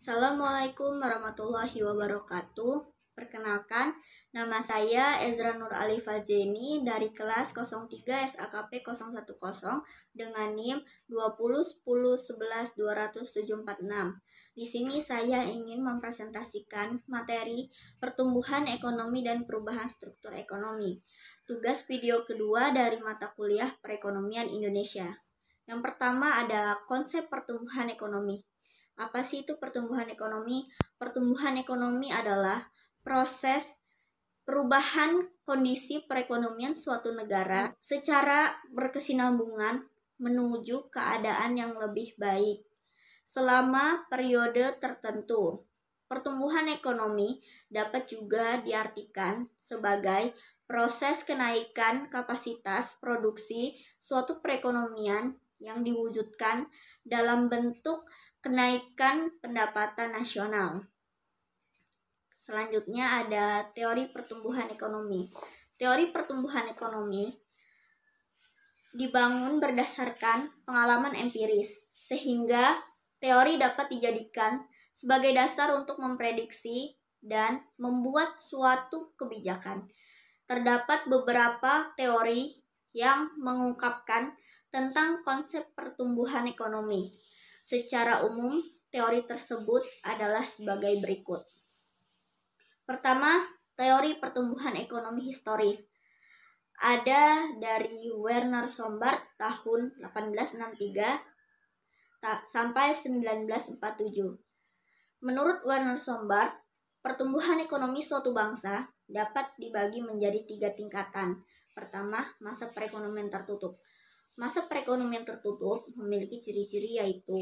Assalamualaikum warahmatullahi wabarakatuh. Perkenalkan, nama saya Ezra Nur Ali Fajeni dari kelas 03 SAKP 010 dengan NIM 2010111276. Di sini saya ingin mempresentasikan materi pertumbuhan ekonomi dan perubahan struktur ekonomi. Tugas video kedua dari mata kuliah Perekonomian Indonesia. Yang pertama ada konsep pertumbuhan ekonomi. Apa sih itu pertumbuhan ekonomi? Pertumbuhan ekonomi adalah proses perubahan kondisi perekonomian suatu negara secara berkesinambungan menuju keadaan yang lebih baik selama periode tertentu. Pertumbuhan ekonomi dapat juga diartikan sebagai proses kenaikan kapasitas produksi suatu perekonomian yang diwujudkan dalam bentuk kenaikan pendapatan nasional. Selanjutnya ada teori pertumbuhan ekonomi. Teori pertumbuhan ekonomi dibangun berdasarkan pengalaman empiris, sehingga teori dapat dijadikan sebagai dasar untuk memprediksi dan membuat suatu kebijakan. Terdapat beberapa teori yang mengungkapkan tentang konsep pertumbuhan ekonomi. Secara umum, teori tersebut adalah sebagai berikut. Pertama, teori pertumbuhan ekonomi historis. Ada dari Werner Sombart tahun 1863 sampai 1947. Menurut Werner Sombart, pertumbuhan ekonomi suatu bangsa dapat dibagi menjadi 3 tingkatan. Pertama, masa perekonomian tertutup. Masa perekonomian tertutup memiliki ciri-ciri yaitu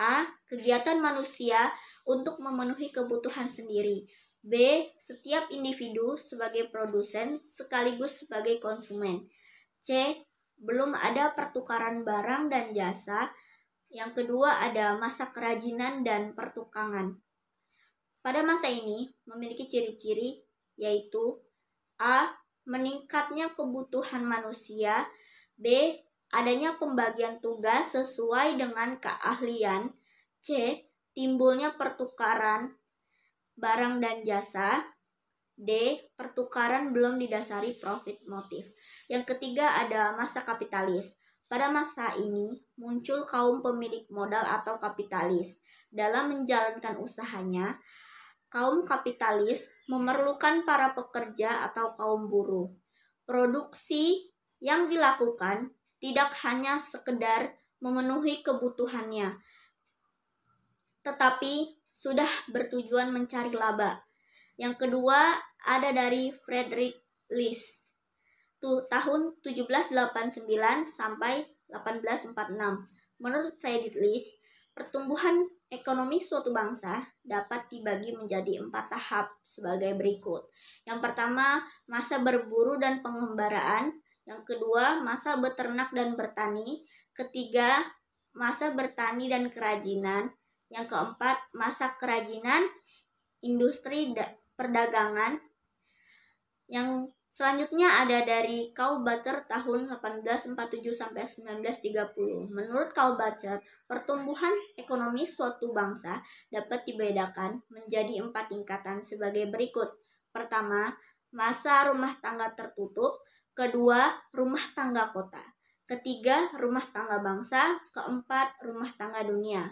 A. Kegiatan manusia untuk memenuhi kebutuhan sendiri. B. Setiap individu sebagai produsen sekaligus sebagai konsumen. C. Belum ada pertukaran barang dan jasa. Yang kedua ada masa kerajinan dan pertukangan. Pada masa ini memiliki ciri-ciri yaitu A. Meningkatnya kebutuhan manusia. B. Adanya pembagian tugas sesuai dengan keahlian. C. Timbulnya pertukaran barang dan jasa. D. Pertukaran belum didasari profit motif. Yang ketiga ada masa kapitalis. Pada masa ini muncul kaum pemilik modal atau kapitalis. Dalam menjalankan usahanya, kaum kapitalis memerlukan para pekerja atau kaum buruh. Produksi yang dilakukan tidak hanya sekedar memenuhi kebutuhannya, tetapi sudah bertujuan mencari laba. Yang kedua ada dari Friedrich List tahun 1789 sampai 1846. Menurut Friedrich List, pertumbuhan ekonomi suatu bangsa dapat dibagi menjadi 4 tahap sebagai berikut. Yang pertama, masa berburu dan pengembaraan. Yang kedua, masa beternak dan bertani. Ketiga, masa bertani dan kerajinan. Yang keempat, masa kerajinan, industri perdagangan. Yang selanjutnya ada dari Karl Bacher tahun 1847 sampai 1930. Menurut Karl Bacher, pertumbuhan ekonomi suatu bangsa dapat dibedakan menjadi 4 tingkatan sebagai berikut. Pertama, masa rumah tangga tertutup. Kedua, rumah tangga kota. Ketiga, rumah tangga bangsa. Keempat, rumah tangga dunia.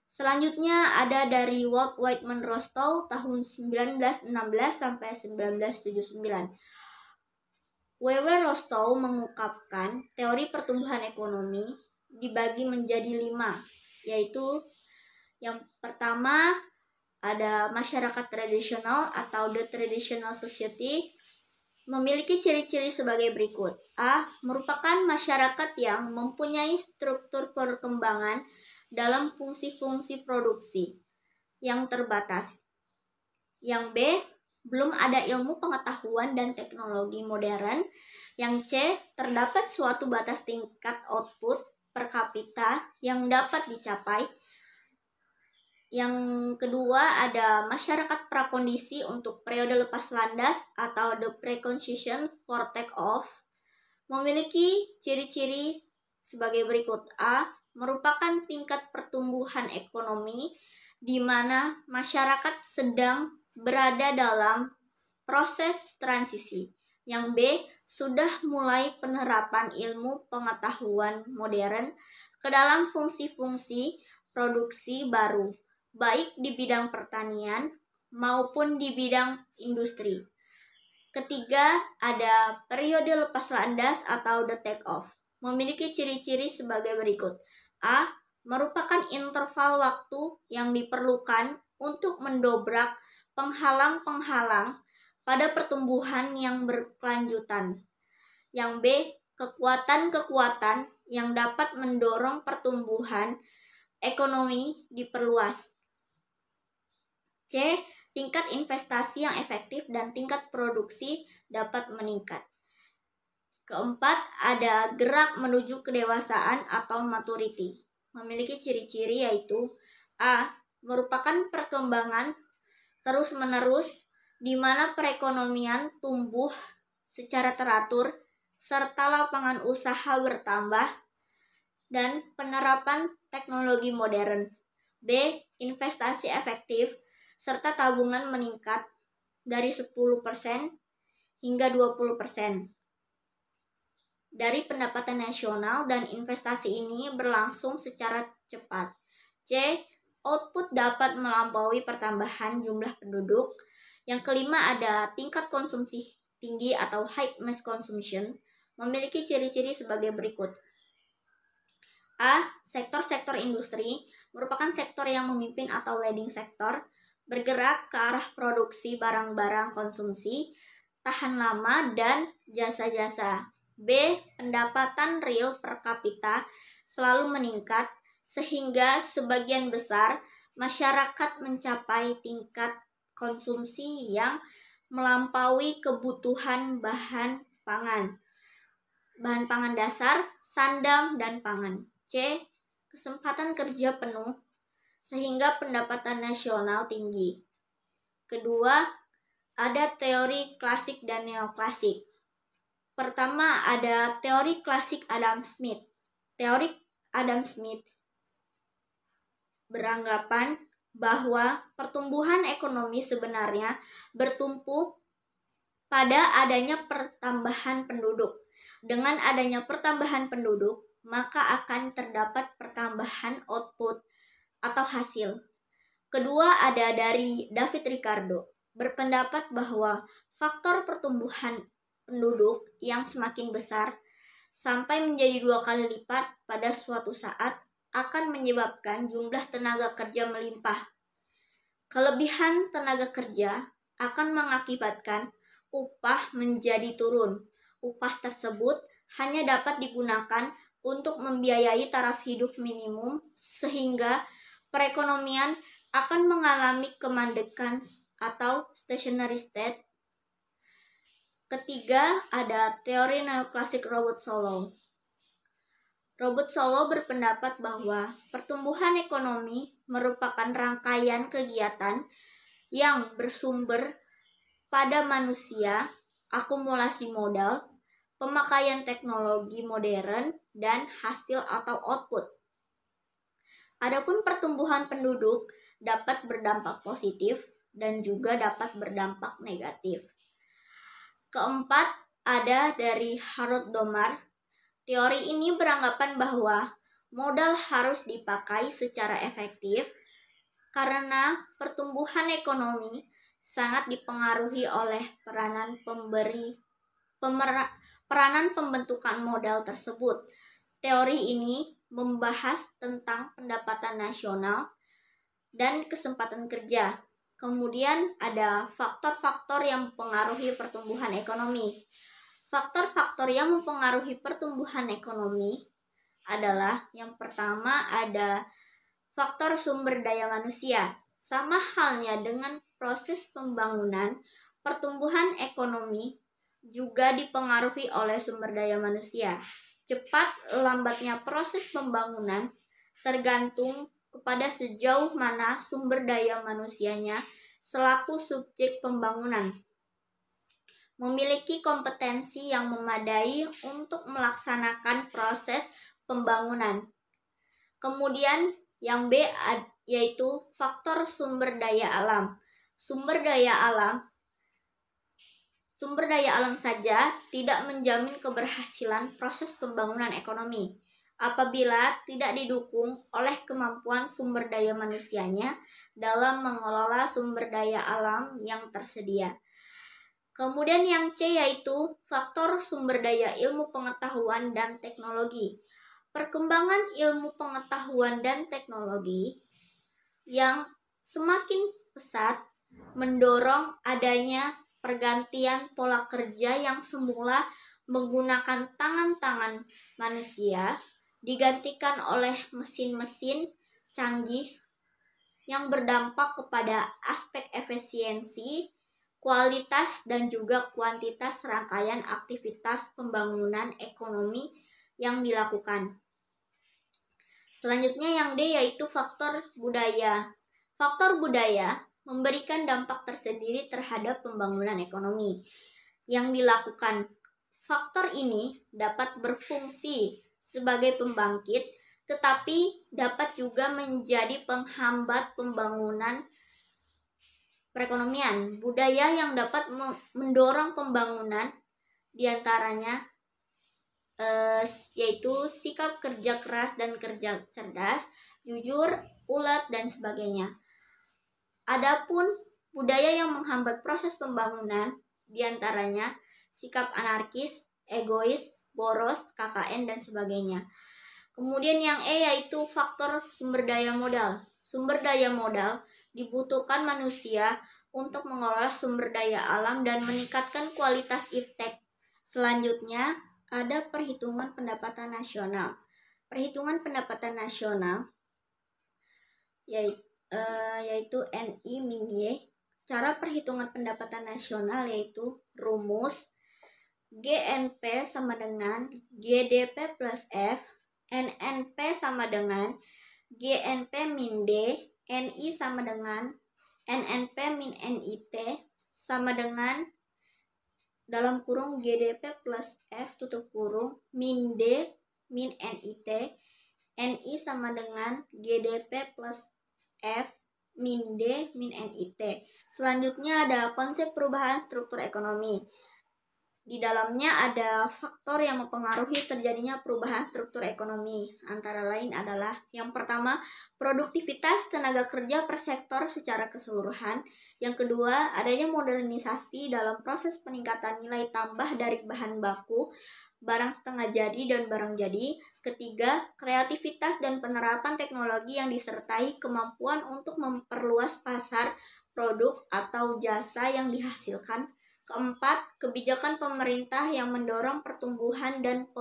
Selanjutnya ada dari Walt Whitman Rostow tahun 1916 sampai 1979. W.W. Rostow mengungkapkan teori pertumbuhan ekonomi dibagi menjadi 5, yaitu yang pertama ada masyarakat tradisional atau the traditional society, memiliki ciri-ciri sebagai berikut. A. Merupakan masyarakat yang mempunyai struktur perkembangan dalam fungsi-fungsi produksi yang terbatas. Yang B. Belum ada ilmu pengetahuan dan teknologi modern. Yang C. Terdapat suatu batas tingkat output per kapita yang dapat dicapai. Yang kedua ada masyarakat prakondisi untuk periode lepas landas atau the precondition for take off, memiliki ciri-ciri sebagai berikut. A. Merupakan tingkat pertumbuhan ekonomi di mana masyarakat sedang berada dalam proses transisi. Yang B, sudah mulai penerapan ilmu pengetahuan modern ke dalam fungsi-fungsi produksi baru, baik di bidang pertanian maupun di bidang industri. Ketiga, ada periode lepas landas atau the take off. Memiliki ciri-ciri sebagai berikut. A, merupakan interval waktu yang diperlukan untuk mendobrak penghalang-penghalang pada pertumbuhan yang berkelanjutan. Yang B, kekuatan-kekuatan yang dapat mendorong pertumbuhan ekonomi diperluas. C, tingkat investasi yang efektif dan tingkat produksi dapat meningkat. Keempat, ada gerak menuju kedewasaan atau maturity. Memiliki ciri-ciri yaitu A, merupakan perkembangan terus-menerus di mana perekonomian tumbuh secara teratur serta lapangan usaha bertambah dan penerapan teknologi modern. B, investasi efektif serta tabungan meningkat dari 10% hingga 20% dari pendapatan nasional, dan investasi ini berlangsung secara cepat. C, output dapat melampaui pertambahan jumlah penduduk. Yang kelima, ada tingkat konsumsi tinggi atau high mass consumption. Memiliki ciri-ciri sebagai berikut. A, sektor-sektor industri merupakan sektor yang memimpin atau leading sektor, bergerak ke arah produksi barang-barang konsumsi, tahan lama, dan jasa-jasa. B, pendapatan real per kapita selalu meningkat sehingga sebagian besar masyarakat mencapai tingkat konsumsi yang melampaui kebutuhan bahan pangan dasar, sandang, dan pangan. C, kesempatan kerja penuh sehingga pendapatan nasional tinggi. Kedua, ada teori klasik dan neoklasik. Pertama, ada teori klasik Adam Smith. Teori Adam Smith beranggapan bahwa pertumbuhan ekonomi sebenarnya bertumpu pada adanya pertambahan penduduk. Dengan adanya pertambahan penduduk, maka akan terdapat pertambahan output atau hasil. Kedua, ada dari David Ricardo, berpendapat bahwa faktor pertumbuhan penduduk yang semakin besar sampai menjadi 2 kali lipat pada suatu saat akan menyebabkan jumlah tenaga kerja melimpah. Kelebihan tenaga kerja akan mengakibatkan upah menjadi turun. Upah tersebut hanya dapat digunakan untuk membiayai taraf hidup minimum sehingga perekonomian akan mengalami kemandekan atau stationary state. Ketiga, ada teori neoklasik Robert Solow. Robert Solow berpendapat bahwa pertumbuhan ekonomi merupakan rangkaian kegiatan yang bersumber pada manusia, akumulasi modal, pemakaian teknologi modern, dan hasil atau output. Adapun pertumbuhan penduduk dapat berdampak positif dan juga dapat berdampak negatif. Keempat, ada dari Harold Domar. Teori ini beranggapan bahwa modal harus dipakai secara efektif karena pertumbuhan ekonomi sangat dipengaruhi oleh peranan pembentukan modal tersebut. Teori ini membahas tentang pendapatan nasional dan kesempatan kerja. Kemudian ada faktor-faktor yang mempengaruhi pertumbuhan ekonomi. Faktor-faktor yang mempengaruhi pertumbuhan ekonomi adalah yang pertama ada faktor sumber daya manusia. Sama halnya dengan proses pembangunan, pertumbuhan ekonomi juga dipengaruhi oleh sumber daya manusia. Cepat lambatnya proses pembangunan tergantung kepada sejauh mana sumber daya manusianya selaku subjek pembangunan memiliki kompetensi yang memadai untuk melaksanakan proses pembangunan. Kemudian yang B yaitu faktor sumber daya alam. Sumber daya alam saja tidak menjamin keberhasilan proses pembangunan ekonomi apabila tidak didukung oleh kemampuan sumber daya manusianya dalam mengelola sumber daya alam yang tersedia. Kemudian yang C yaitu faktor sumber daya ilmu pengetahuan dan teknologi. Perkembangan ilmu pengetahuan dan teknologi yang semakin pesat mendorong adanya pergantian pola kerja yang semula menggunakan tangan-tangan manusia digantikan oleh mesin-mesin canggih yang berdampak kepada aspek efisiensi, kualitas, dan juga kuantitas rangkaian aktivitas pembangunan ekonomi yang dilakukan. Selanjutnya yang D yaitu faktor budaya. Faktor budaya memberikan dampak tersendiri terhadap pembangunan ekonomi yang dilakukan. Faktor ini dapat berfungsi sebagai pembangkit, tetapi dapat juga menjadi penghambat pembangunan perekonomian. Budaya yang dapat mendorong pembangunan diantaranya yaitu sikap kerja keras dan kerja cerdas, jujur, ulet, dan sebagainya. Adapun budaya yang menghambat proses pembangunan diantaranya sikap anarkis, egois, boros, KKN, dan sebagainya. Kemudian yang E yaitu faktor sumber daya modal. Sumber daya modal dibutuhkan manusia untuk mengolah sumber daya alam dan meningkatkan kualitas iptek. Selanjutnya ada perhitungan pendapatan nasional. Perhitungan pendapatan nasional yaitu NI-Y. Cara perhitungan pendapatan nasional yaitu rumus GNP sama dengan GDP plus F, NNP sama dengan GNP min D, NI sama dengan NNP min NIT sama dengan dalam kurung GDP plus F tutup kurung min D min NIT, NI sama dengan GDP plus F min D min NIT. Selanjutnya ada konsep perubahan struktur ekonomi. Di dalamnya ada faktor yang mempengaruhi terjadinya perubahan struktur ekonomi. Antara lain adalah yang pertama, produktivitas tenaga kerja per sektor secara keseluruhan. Yang kedua, adanya modernisasi dalam proses peningkatan nilai tambah dari bahan baku, barang setengah jadi dan barang jadi. Ketiga, kreativitas dan penerapan teknologi yang disertai kemampuan untuk memperluas pasar produk atau jasa yang dihasilkan. Keempat, kebijakan pemerintah yang mendorong pertumbuhan dan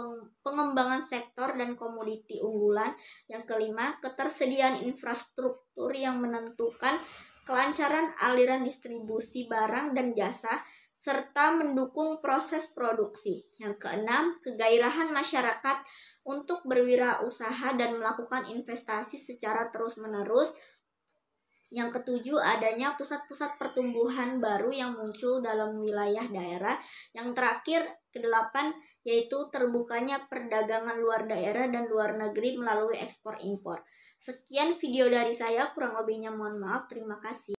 pengembangan sektor dan komoditi unggulan. Yang kelima, ketersediaan infrastruktur yang menentukan kelancaran aliran distribusi barang dan jasa serta mendukung proses produksi. Yang keenam, kegairahan masyarakat untuk berwirausaha dan melakukan investasi secara terus-menerus. Yang ketujuh, adanya pusat-pusat pertumbuhan baru yang muncul dalam wilayah daerah. Yang terakhir, kedelapan, yaitu terbukanya perdagangan luar daerah dan luar negeri melalui ekspor impor. Sekian video dari saya, kurang lebihnya mohon maaf. Terima kasih.